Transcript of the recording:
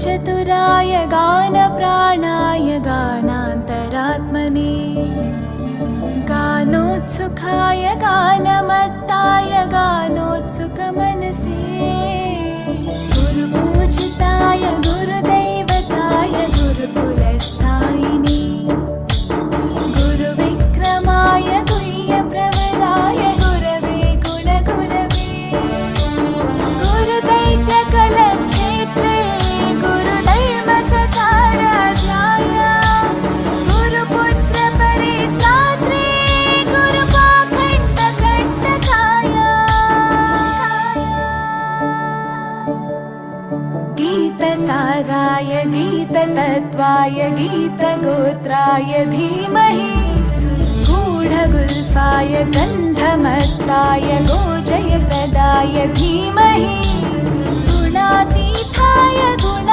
चतुराय गानप्राणाय गानान्तरात्मने गानोत्सुकाय गानमत्ताय गानोत्सुकमनसे गुरुपूजिताय गुरुदैवताय गुरुकुलस्थायिने गुरुविक्रमाय गुह्यप्रवराय गुरवे गुणगुरवे गुरुदैत्यकलक्षेत्रे गुरुधर्मसताराध्याय गुरुपुत्रपरित्रात्रे गुरुपाखण्डखण्डकाय गीतसाराय गीततत्त्वाय गीतगोत्राय धीमहि गूढगुल्फाय गन्धमत्ताय गोजयप्रदाय धीमहि गुणातीताय गुण